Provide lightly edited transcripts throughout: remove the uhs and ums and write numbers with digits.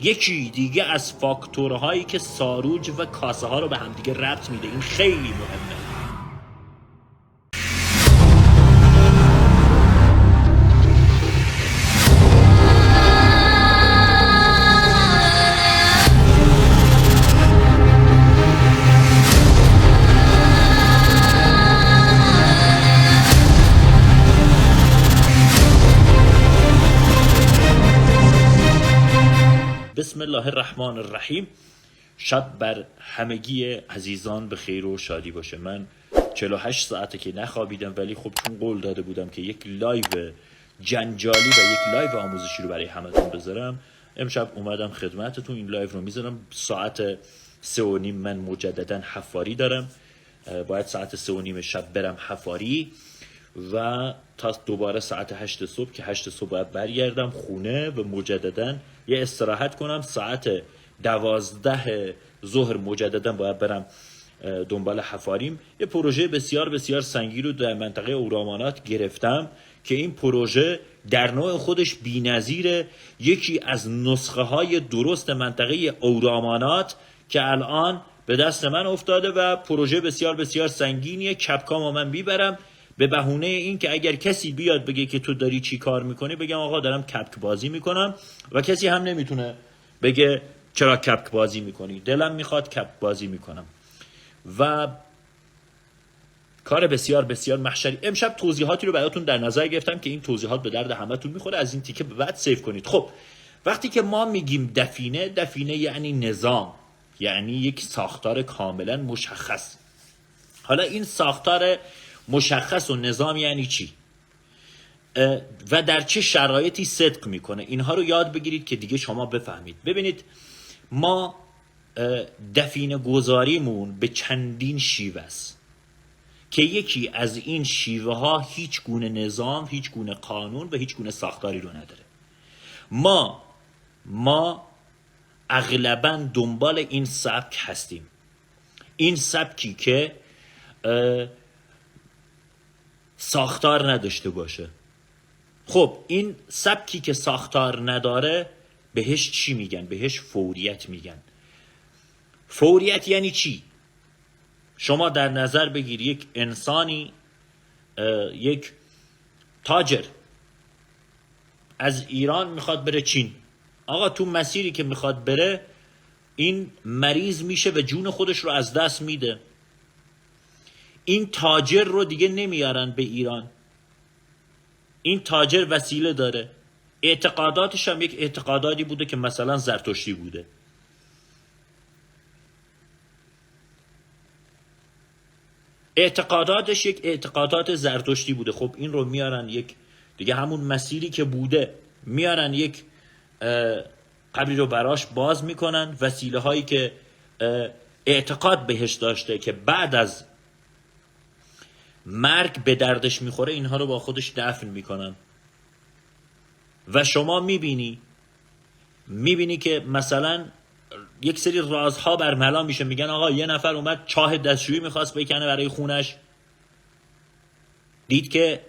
یکی دیگه از فاکتورهایی که ساروج و کاسه ها رو به همدیگه ربط میده. این خیلی مهمه. بسم الله الرحمن الرحیم. شب بر همگی عزیزان به خیر و شادی باشه. من 48 ساعته که نخوابیدم، ولی خب چون قول داده بودم که یک لایو جنجالی و یک لایو آموزشی رو برای همتون بذارم، امشب اومدم خدمتتون. این لایو رو میذارم ساعت 3:30. من مجددا حفاری دارم، باید ساعت 3:30 شب برم حفاری و تا دوباره ساعت 8 صبح که 8 صبح باید برگردم خونه و مجددا یه استراحت کنم. ساعت 12 ظهر مجددا باید برم دنبال حفاریم. یه پروژه بسیار بسیار سنگین رو در منطقه اورامانات گرفتم که این پروژه در نوع خودش بی‌نظیره. یکی از نسخه های درست منطقه اورامانات که الان به دست من افتاده و پروژه بسیار بسیار سنگینیه. کپکامو من بیبرم به بهونه این که اگر کسی بیاد بگه که تو داری چی کار میکنی، بگم آقا دارم کپک بازی میکنم و کسی هم نمیتونه بگه چرا کپک بازی میکنی. دلم میخواد کپک بازی میکنم و کار بسیار بسیار محشری. امشب توضیحاتی رو براتون در نظر گرفتم که این توضیحات به درد همتون میخوره. از این تیکه به بعد سیو کنید. خب وقتی که ما میگیم دفینه یعنی نظام، یعنی یک ساختار کاملا مشخص. حالا این ساختار مشخص و نظام یعنی چی و در چه شرایطی صدق میکنه، اینها رو یاد بگیرید که دیگه شما بفهمید. ببینید ما دفینه گذاریمون به چندین شیوه است که یکی از این شیوه ها هیچ گونه نظام، هیچ گونه قانون و هیچ گونه ساختاری رو نداره. ما اغلبا دنبال این سبک هستیم. این سبکی که ساختار نداشته باشه. خب این سبکی که ساختار نداره بهش چی میگن؟ بهش فوریت میگن. فوریت یعنی چی؟ شما در نظر بگیر یک انسانی، یک تاجر از ایران میخواد بره چین. آقا تو مسیری که میخواد بره این مریض میشه و جون خودش رو از دست میده. این تاجر رو دیگه نمیارن به ایران. این تاجر وسیله داره. اعتقاداتش هم یک اعتقاداتی بوده که مثلا زرتشتی بوده. اعتقاداتش یک اعتقادات زرتشتی بوده. خب این رو میارن یک دیگه همون مسیری که بوده، میارن یک قبری رو براش باز میکنن. وسیله هایی که اعتقاد بهش داشته که بعد از مرگ به دردش میخوره، اینها رو با خودش دفن میکنن. و شما میبینی که مثلا یک سری رازها برملا میشه. میگن آقا یه نفر اومد چاه دستشویی میخواست بکنه برای خونش، دید که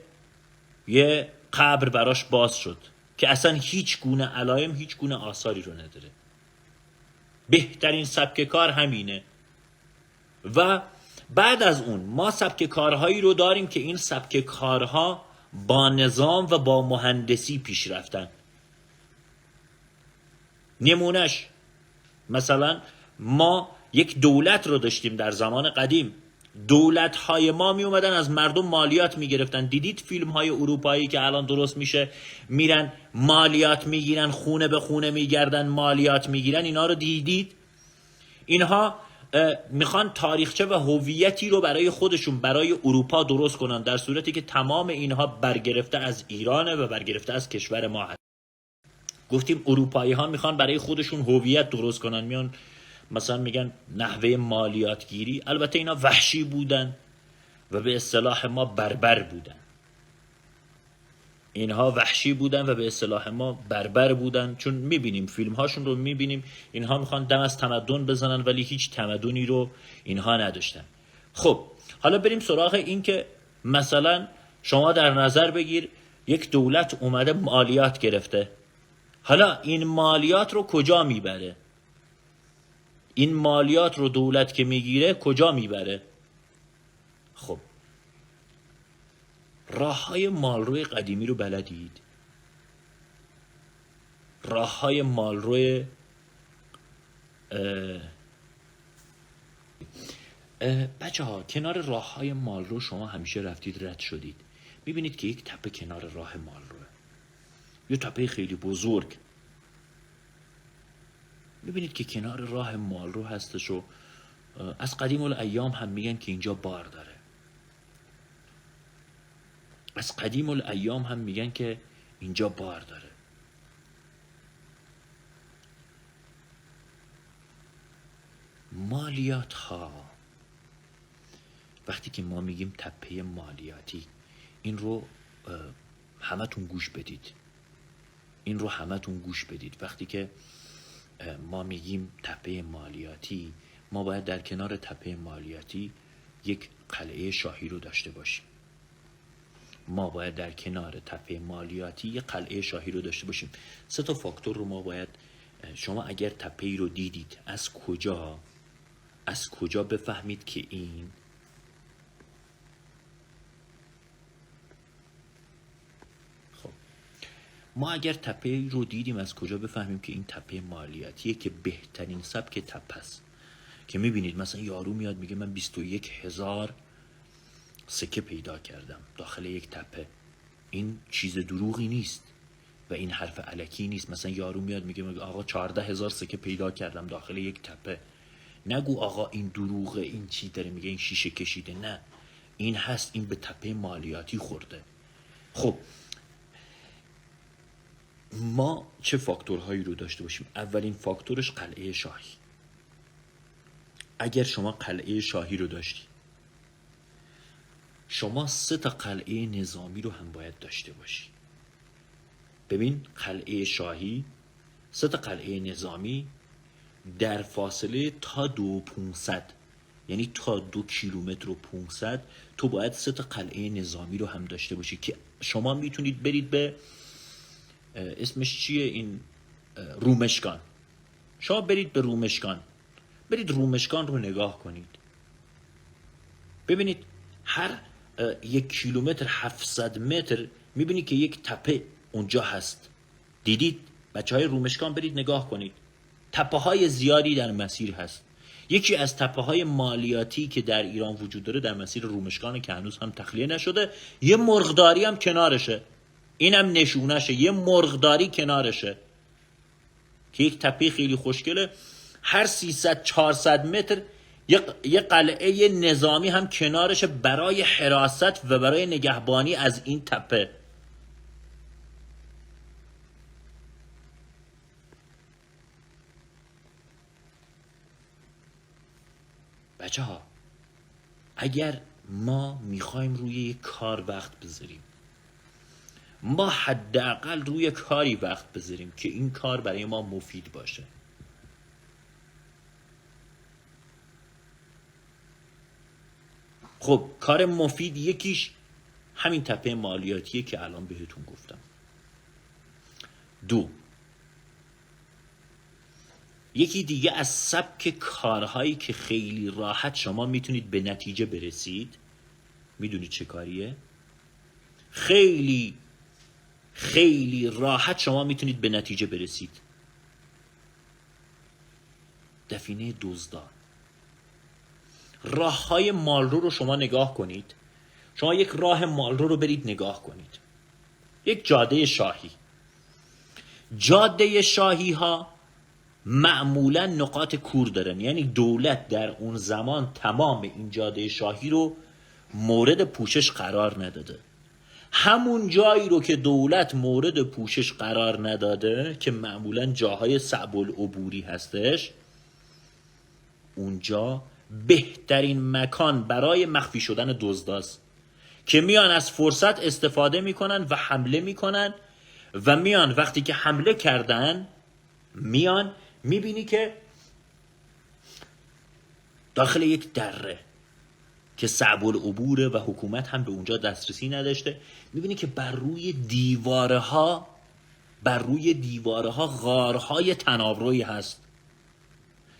یه قبر براش باز شد که اصلا هیچ گونه علائم، هیچ گونه آثاری رو نداره. بهترین سبک کار همینه. و بعد از اون ما سبک کارهایی رو داریم که این سبک کارها با نظام و با مهندسی پیش رفتن. نمونش مثلا ما یک دولت رو داشتیم در زمان قدیم. دولت‌های ما می اومدن از مردم مالیات می گرفتن. دیدید فیلم‌های اروپایی که الان درست میشه میرن مالیات میگیرن، خونه به خونه میگردن مالیات میگیرن؟ اینا رو دیدید؟ اینها میخوان تاریخچه و هویتی رو برای خودشون، برای اروپا درست کنن، در صورتی که تمام اینها برگرفته از ایرانه و برگرفته از کشور ما هست. گفتیم اروپایی ها میخوان برای خودشون هویت درست کنن، میان مثلا میگن نحوه مالیات گیری. البته اینا وحشی بودن و به اصطلاح ما بربر بودن. اینها وحشی بودن و به اصطلاح ما بربر بودن، چون میبینیم فیلم هاشون رو میبینیم اینها میخوان دم از تمدن بزنن ولی هیچ تمدنی رو اینها نداشتن. خب حالا بریم سراغ این که مثلا شما در نظر بگیر یک دولت اومده مالیات گرفته. حالا این مالیات رو کجا میبره؟ این مالیات رو دولت که میگیره کجا میبره؟ خب راه های مالروی قدیمی رو بلدید؟ راه های مالروی بچه ها کنار راه های مالرو شما همیشه رفتید رد شدید، میبینید که یک تپه کنار راه مالروه، یه تپه خیلی بزرگ، میبینید که کنار راه مالرو هستش و از قدیم الایام هم میگن که اینجا بار داره. از قدیم الایام هم میگن که اینجا بار داره. مالیات ها، وقتی که ما میگیم تپه مالیاتی، این رو همتون گوش بدید، این رو همتون گوش بدید. وقتی که ما میگیم تپه مالیاتی، ما باید در کنار تپه مالیاتی یک قلعه شاهی رو داشته باشیم. ما باید در کنار تپه مالیاتی یک قلعه شاهی رو داشته باشیم. 3 تا فاکتور رو ما باید، شما اگر تپه‌ای رو دیدید، از کجا بفهمید که این ما اگر تپه رو دیدیم از کجا بفهمیم که این تپه مالیاتیه؟ که بهترین سبک تپه است که میبینید مثلا یارو میاد میگه من 21,000 سکه پیدا کردم داخل یک تپه. این چیز دروغی نیست و این حرف الکی نیست. مثلا یارو میاد میگه آقا 14,000 سکه پیدا کردم داخل یک تپه. نگو آقا این دروغه، این چی داره میگه، این شیشه کشیده. نه، این هست، این به تپه مالیاتی خورده. خب ما چه فاکتورهایی رو داشته باشیم؟ اولین فاکتورش قلعه شاهی. اگر شما قلعه شاهی رو داشتی، شما 3 تا قلعه نظامی رو هم باید داشته باشی. ببین قلعه شاهی، 3 تا قلعه نظامی در فاصله تا 2500، یعنی تا 2 کیلومتر و 500 تو باید 3 تا قلعه نظامی رو هم داشته باشی که شما میتونید برید به اسمش چیه این رومشگان. شما برید به رومشگان، برید رومشگان رو نگاه کنید، ببینید هر 1 کیلومتر 700 متر میبینید که یک تپه اونجا هست. دیدید بچه های رومشگان؟ برید نگاه کنید، تپه های زیادی در مسیر هست. یکی از تپه های مالیاتی که در ایران وجود داره در مسیر رومشگانه که هنوز هم تخلیه نشده. یه مرغداری هم کنارشه، اینم نشونشه، یه مرغداری کنارشه که یک تپه خیلی خوشگله. هر 300-400 متر یه قلعه نظامی هم کنارشه برای حراست و برای نگهبانی از این تپه. بچه ها اگر ما میخوایم روی یک کار وقت بذاریم، ما حداقل روی کاری وقت بذاریم که این کار برای ما مفید باشه. خب کار مفید یکیش همین تپه مالیاتیه که الان بهتون گفتم. 2، یکی دیگه از سبک کارهایی که خیلی راحت شما میتونید به نتیجه برسید، میدونید چه کاریه؟ خیلی خیلی راحت شما میتونید به نتیجه برسید. دفینه دزدان. راه های مالرو رو شما نگاه کنید، شما یک راه مالرو رو برید نگاه کنید، یک جاده شاهی. جاده شاهی ها معمولا نقاط کور دارن، یعنی دولت در اون زمان تمام این جاده شاهی رو مورد پوشش قرار نداده. همون جایی رو که دولت مورد پوشش قرار نداده که معمولا جاهای صعب العبوری هستش، اونجا بهترین مکان برای مخفی شدن دزداست که میان از فرصت استفاده میکنن و حمله میکنن و میان وقتی که حمله کردن میان میبینی که داخل یک دره که صعب العبوره و حکومت هم به اونجا دسترسی نداشته، میبینی که بر روی دیوارها بر روی دیوارها غارهای تنابرویی هست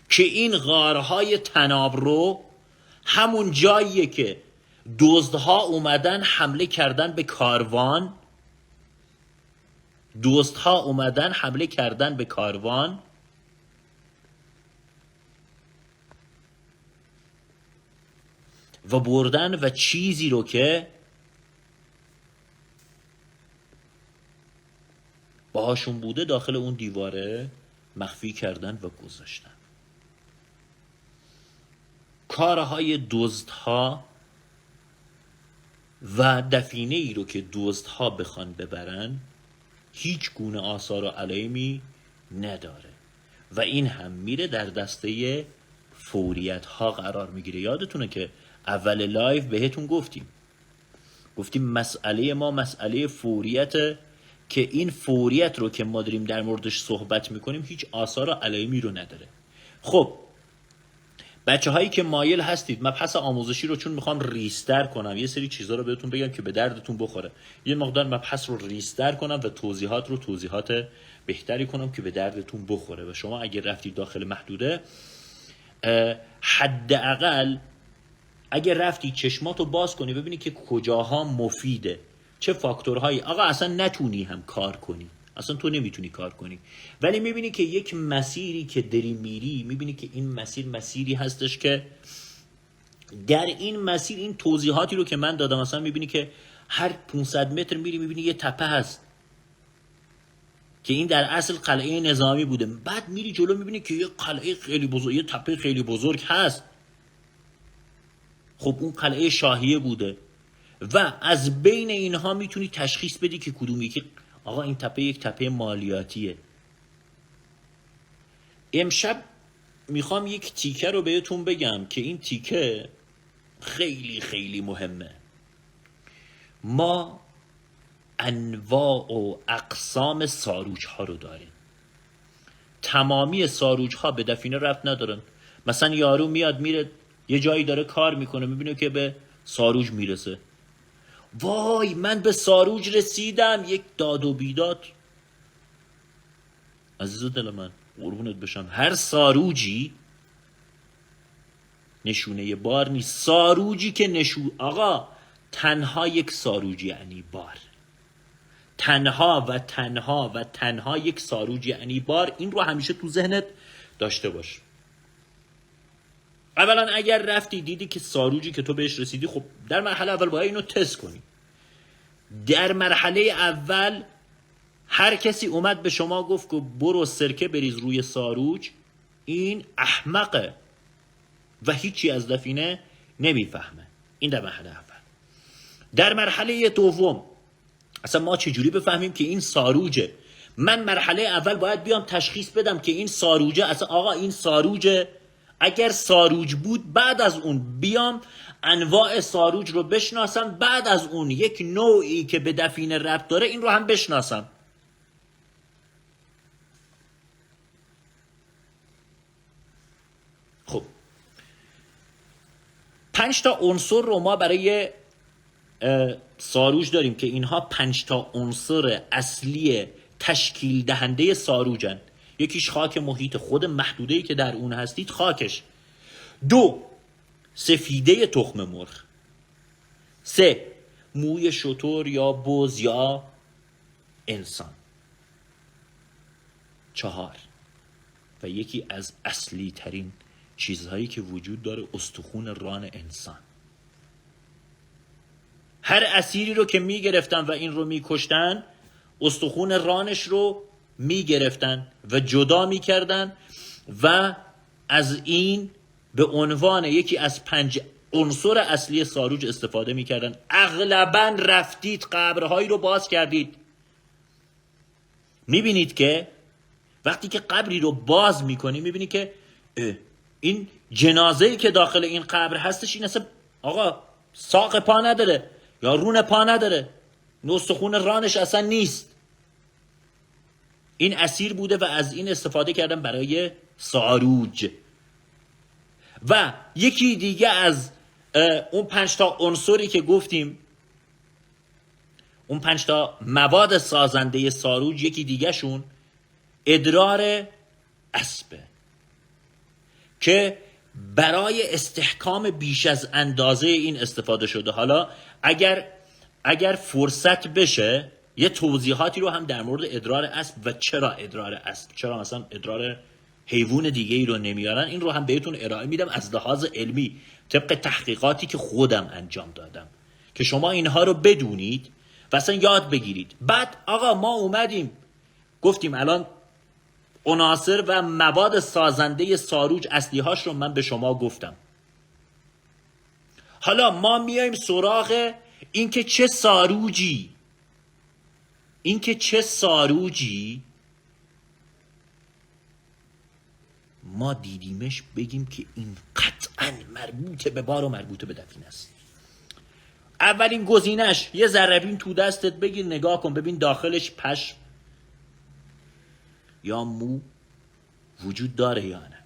که این غارهای تنابرو همون جاییه که دزدها اومدن حمله کردن به کاروان، و بردن و چیزی رو که باهاشون بوده داخل اون دیواره مخفی کردن و گذاشتن. کارهای دزدها و دفینه ای رو که دزدها بخوان ببرن هیچ گونه آثار و علائمی نداره و این هم میره در دسته فوریت ها قرار میگیره. یادتونه که اول لایو بهتون گفتیم مسئله ما مسئله فوریته که این فوریت رو که ما داریم در موردش صحبت میکنیم هیچ آثار و علائمی رو نداره. خب بچه هایی که مایل هستید مبحث آموزشی رو چون میخوام ریستر کنم، یه سری چیزا رو بهتون بگم که به دردتون بخوره، یه مقدار مبحث رو ریستر کنم و توضیحات بهتری کنم که به دردتون بخوره و شما اگه رفتید داخل محدوده حداقل اگه رفتی چشماتو باز کنی ببینی که کجاها مفیده، چه فاکتورهایی. آقا اصلا نتونی هم کار کنی، اصلا تو نمیتونی کار کنی، ولی میبینی که یک مسیری که داری میری، میبینی که این مسیری هستش که در این مسیر این توضیحاتی رو که من دادم اصلا میبینی که هر 500 متر میری میبینی یه تپه هست که این در اصل قلعه نظامی بوده. بعد میری جلو میبینی که یه قلعه خیلی بزرگ، یه تپه خیلی بزرگ هست. خب اون قلعه شاهیه بوده و از بین اینها میتونی تشخیص بدی که کدومی که آقا این تپه یک تپه مالیاتیه. امشب میخوام یک تیکه رو بهتون بگم که این تیکه خیلی خیلی مهمه. ما انواع و اقسام ساروج ها رو داریم. تمامی ساروج ها به دفینه ربط ندارن. مثلا یارو میاد میره یه جایی داره کار میکنه میبینه که به ساروج میرسه، وای من به ساروج رسیدم، یک داد و بیداد. عزیز دل من قربونت بشم، هر ساروجی نشونه بار نیست. ساروجی که آقا تنها یک ساروج یعنی بار، تنها یک ساروج یعنی بار. این رو همیشه تو ذهنت داشته باش. اولا اگر رفتی دیدی که ساروجی که تو بهش رسیدی، خب در مرحله اول باید اینو تست کنی. در مرحله اول هر کسی اومد به شما گفت که برو سرکه بریز روی ساروج، این احمقه و هیچی از دفینه نمیفهمه. این در مرحله اول. در مرحله دوم اصلا ما چجوری بفهمیم که این ساروجه؟ من مرحله اول باید بیام تشخیص بدم که این ساروجه. اصلا آقا این ساروجه، اگر ساروج بود بعد از اون بیام انواع ساروج رو بشناسم، بعد از اون یک نوعی که به دفینه ربط داره این رو هم بشناسم. خب 5 تا عنصر رو ما برای ساروج داریم که اینها 5 تا عنصر اصلی تشکیل دهنده ساروجن. یکیش خاک محیط، خود محدوده‌ای که در اون هستید خاکش. 2 سفیده تخم مرغ. 3 موی شتر یا بز یا انسان. 4 و یکی از اصلی ترین چیزهایی که وجود داره استخون ران انسان. هر اسیری رو که میگرفتن و این رو میکشتن استخون رانش رو میگرفتن و جدا میکردن و از این به عنوان یکی از 5 عنصر اصلی ساروج استفاده میکردن. اغلبا رفتید قبرهایی رو باز کردید، میبینید که وقتی که قبری رو باز میکنی میبینی که این جنازه‌ای که داخل این قبر هستش این اصلا آقا ساق پا نداره یا رون پا نداره، استخون رانش اصلا نیست. این اسیر بوده و از این استفاده کردن برای ساروج. و یکی دیگه از اون 5 تا عنصری که گفتیم، اون 5 تا مواد سازنده ساروج، یکی دیگه شون ادرار اسبه که برای استحکام بیش از اندازه این استفاده شده. حالا اگر فرصت بشه یه توضیحاتی رو هم در مورد ادرار اسب و چرا ادرار اسب، چرا مثلا ادرار حیوان دیگه ای رو نمیارن، این رو هم بهتون ارائه میدم از لحاظ علمی طبق تحقیقاتی که خودم انجام دادم که شما اینها رو بدونید و اصلا یاد بگیرید. بعد آقا ما اومدیم گفتیم الان عناصر و مواد سازنده ساروج اصلیهاش رو من به شما گفتم. حالا ما میایم سراغ اینکه چه ساروجی ما دیدیمش بگیم که این قطعا مربوط به بار و مربوط به دفینه است. اولین گزینش یه ذره تو دستت بگیر نگاه کن ببین داخلش پشم یا مو وجود داره یا نه.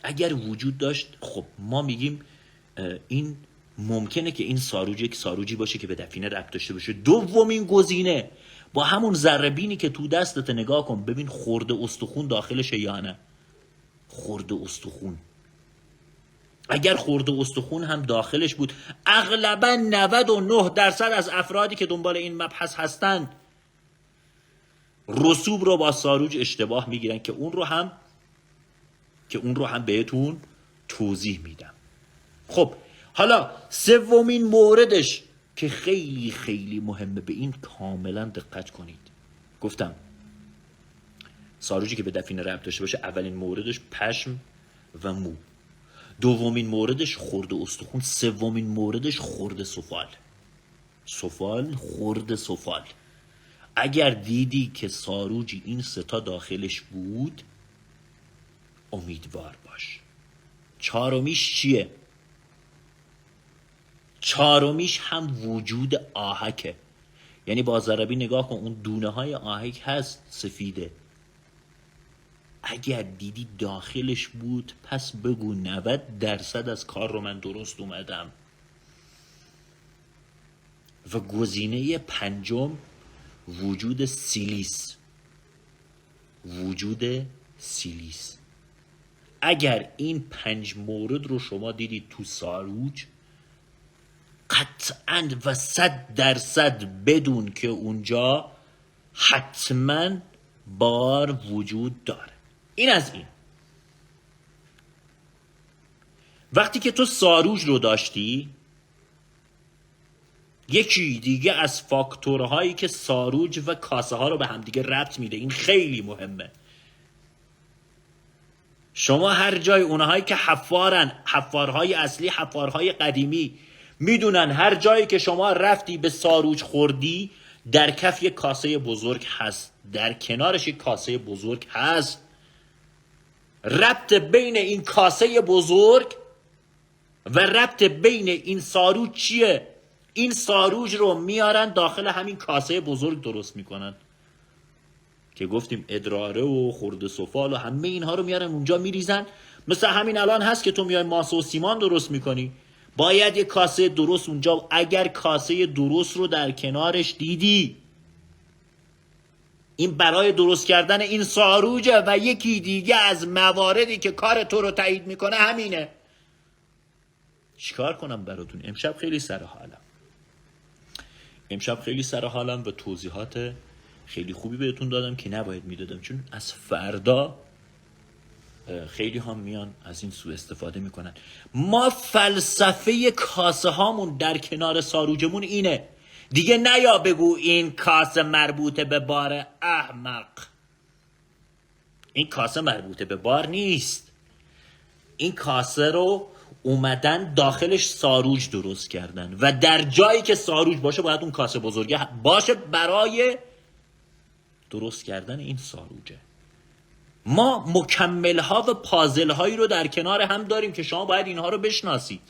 اگر وجود داشت خب ما میگیم این ممکنه که این ساروج یک ساروجی باشه که به دفینه ربط داشته باشه. دومین گزینه با همون ذره بینی که تو دستت نگاه کن ببین خرده استخون داخلشه یا نه. خرده استخون، اگر خرده استخون هم داخلش بود، اغلبا 99% از افرادی که دنبال این مبحث هستند رسوب رو با ساروج اشتباه میگیرن که اون رو هم بهتون توضیح میدم. خب حالا سومین موردش که خیلی خیلی مهمه، به این کاملا دقت کنید. گفتم ساروجی که به دفینه ربط داشته باشه اولین موردش پشم و مو، دومین موردش خرده استخون، سومین موردش خرده خرده سفال. اگر دیدی که ساروجی این ستا داخلش بود امیدوار باش. چهارمیش چیه؟ چهارمیش هم وجود آهکه. یعنی با ذره نگاه کن اون دونه های آهک هست سفیده، اگر دیدی داخلش بود پس بگو 90% از کار رو من درست اومدم. و گزینه پنجم وجود سیلیس. اگر این 5 مورد رو شما دیدید تو ساروج قطعاً و 100% بدون که اونجا حتما بار وجود داره. این از این. وقتی که تو ساروج رو داشتی، یکی دیگه از فاکتورهایی که ساروج و کاسه ها رو به هم دیگه ربط میده، این خیلی مهمه. شما هر جای اونهایی که حفارهای اصلی، حفارهای قدیمی میدونن هر جایی که شما رفتی به ساروج خوردی در کف یک کاسه بزرگ هست، در کنارش یک کاسه بزرگ هست. ربط بین این کاسه بزرگ و ربط بین این ساروج چیه؟ این ساروج رو میارن داخل همین کاسه بزرگ درست میکنن که گفتیم ادراره و خرده سفال و همه اینها رو میارن اونجا میریزن. مثل همین الان هست که تو میای ماسه و سیمان درست میکنی، باید یک کاسه درست اونجا. اگر کاسه درست رو در کنارش دیدی، این برای درست کردن این ساروجه و یکی دیگه از مواردی که کار تو رو تایید میکنه همینه. چیکار کنم براتون؟ امشب خیلی سر حالم و توضیحات خیلی خوبی بهتون دادم که نباید میدادم، چون از فردا خیلی هم میان از این سوء استفاده میکنن. ما فلسفه کاسه هامون در کنار ساروجمون اینه دیگه. نیا بگو این کاسه مربوطه به بار، احمق. این کاسه مربوطه به بار نیست. این کاسه رو اومدن داخلش ساروج درست کردن و در جایی که ساروج باشه باید اون کاسه بزرگه باشه برای درست کردن این ساروجه. ما مکمل ها و پازل هایی رو در کنار هم داریم که شما باید اینها رو بشناسید.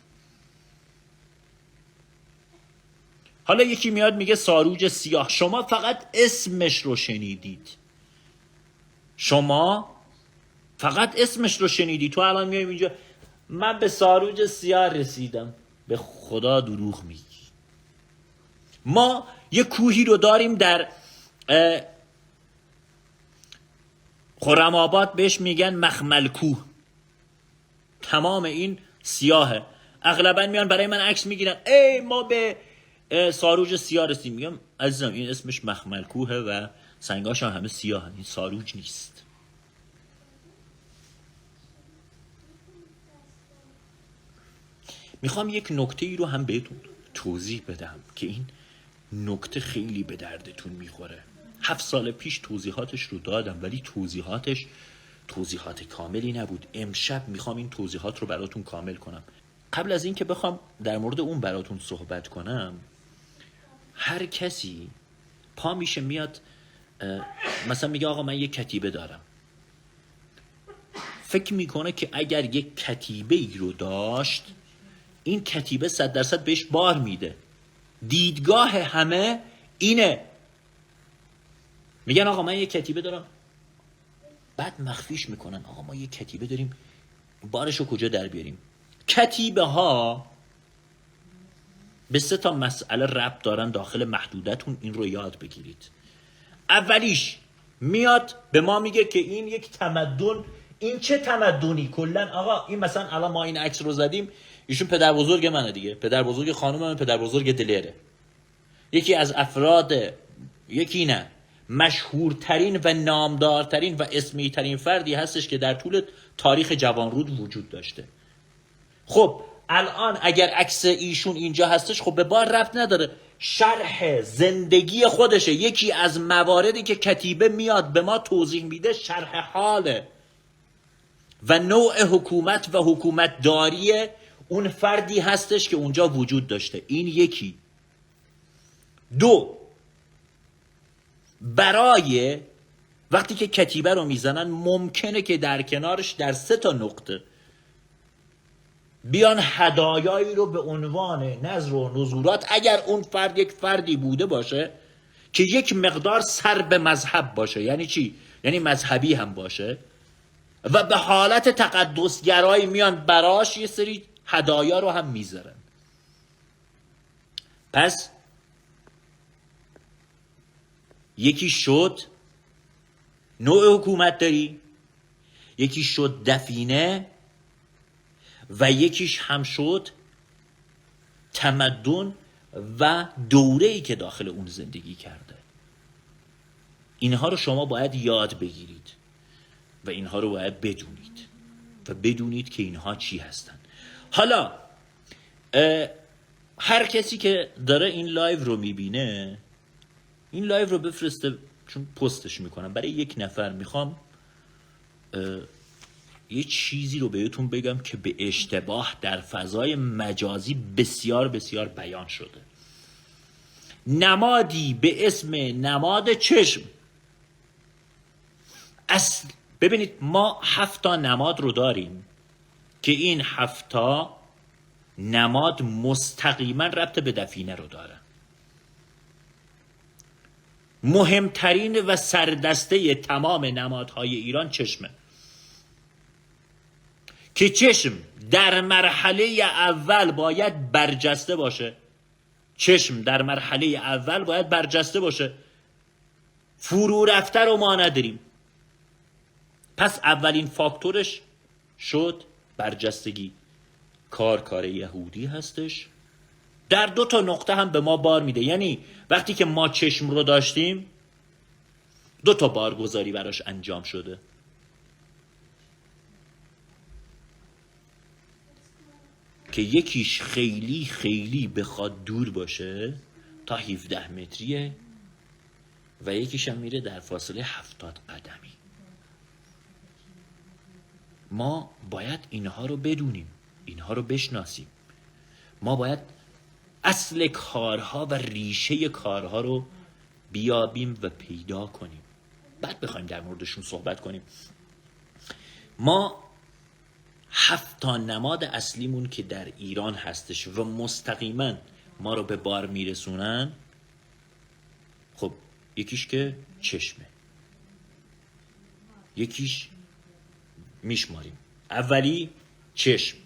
حالا یکی میاد میگه ساروج سیاه. شما فقط اسمش رو شنیدید. تو الان میایم اینجا من به ساروج سیاه رسیدم. به خدا دروغ میگی. ما یه کوهی رو داریم در خرم آباد، بهش میگن مخمل کوه. تمام این سیاهه. اغلبا میان برای من عکس میگیرن، ای ما به ساروج سیاه رسیدیم. میگم عزیزم این اسمش مخمل کوهه و سنگاش هم همه سیاهن، این ساروج نیست. میخوام یک نکته ای رو هم بهتون توضیح بدم که این نکته خیلی به دردتون میخوره. 7 سال پیش توضیحاتش رو دادم، ولی توضیحات کاملی نبود. امشب میخوام این توضیحات رو براتون کامل کنم. قبل از این که بخوام در مورد اون براتون صحبت کنم، هر کسی پا میشه میاد مثلا میگه آقا من یک کتیبه دارم، فکر میکنه که اگر یک کتیبه ای رو داشت، این کتیبه 100% بهش بار میده. دیدگاه همه اینه. میگن آقا من یک کتیبه دارم، بعد مخفیش میکنن آقا ما یک کتیبه داریم، بارشو کجا در بیاریم؟ کتیبه ها به 3 مسئله ربط دارن داخل محدودتون، این رو یاد بگیرید. اولیش میاد به ما میگه که این یک تمدن. این چه تمدنی کلن؟ آقا این مثلا الان ما این عکس رو زدیم، ایشون پدر بزرگ منه دیگه، پدر بزرگ خانم من، پدر بزرگ دلره. یکی از افراد، یکی نه، مشهورترین و نامدارترین و اسمی ترین فردی هستش که در طول تاریخ جوانرود وجود داشته. خب الان اگر عکس ایشون اینجا هستش، خب به بار ربط نداره، شرح زندگی خودشه. یکی از مواردی که کتیبه میاد به ما توضیح میده شرح حاله و نوع حکومت و حکومت داری اون فردی هستش که اونجا وجود داشته. این یکی. 2، برای وقتی که کتیبه رو میزنن ممکنه که در کنارش در 3 نقطه بیان هدایایی رو به عنوان نذر و نذورات، اگر اون فرد یک فردی بوده باشه که یک مقدار سر به مذهب باشه. یعنی چی؟ یعنی مذهبی هم باشه و به حالت تقدسگرایی میان براش یه سری هدایا رو هم میذارن. پس یکی شد نوع حکومت داری، یکی شد دفینه، و یکیش هم شد تمدن و دوره‌ای که داخل اون زندگی کرده. اینها رو شما باید یاد بگیرید و اینها رو باید بدونید و بدونید که اینها چی هستن. حالا هر کسی که داره این لایو رو میبینه، این لایو رو بفرسته، چون پستش میکنم برای 1 نفر. میخوام یه چیزی رو بهتون بگم که به اشتباه در فضای مجازی بسیار بسیار بیان شده. نمادی به اسم نماد چشم. ببینید ما 7 نماد رو داریم که این 7 نماد مستقیما ربط به دفینه رو داره. مهمترین و سردسته تمام نمادهای ایران چشمه، که چشم در مرحله اول باید برجسته باشه. چشم در مرحله اول باید برجسته باشه. فرو رفته رو ما نداریم. پس اولین فاکتورش شد برجستگی. کار یهودی هستش. در 2 نقطه هم به ما بار میده. یعنی وقتی که ما چشم رو داشتیم 2 بارگذاری براش انجام شده. که یکیش خیلی خیلی بخواد دور باشه تا 17 متریه و یکیش هم میره در فاصله 70 قدمی. ما باید اینها رو بدونیم، اینها رو بشناسیم. ما باید اصل کارها و ریشه کارها رو بیابیم و پیدا کنیم، بعد بخوایم در موردشون صحبت کنیم. ما 7 نماد اصلیمون که در ایران هستش و مستقیما ما رو به بار میرسونن، خب یکیش که چشمه، یکیش میشماریم. اولی چشم،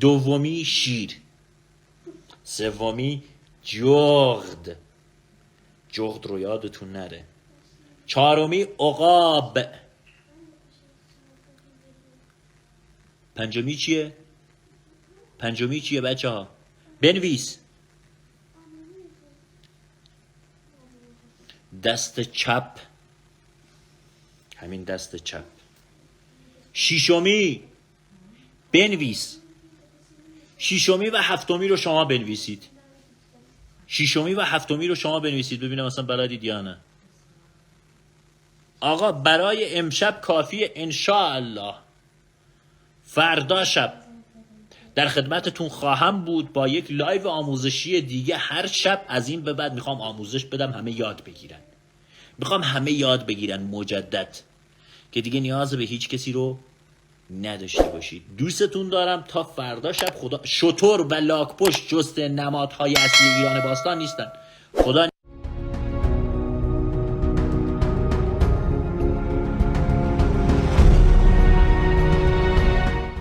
دومی شیر، سومی جغد رو یادتون نره. چهارمی عقاب. پنجمی چیه بچه ها؟ بنویس. دست چپ، همین دست چپ. ششمی بنویس. ششمی و هفتمی رو شما بنویسید. ببینم اصلا بلدید یا نه. آقا برای امشب کافیه انشاءالله. فردا شب در خدمتتون خواهم بود با یک لایو آموزشی دیگه. هر شب از این به بعد میخوام آموزش بدم، همه یاد بگیرن مجدد، که دیگه نیاز به هیچ کسی رو نداشته باشید. دوستتون دارم. تا فردا شب. خدا. شتر و لاک‌پشت جست نمادهای اصلی ایران باستان نیستن. خدا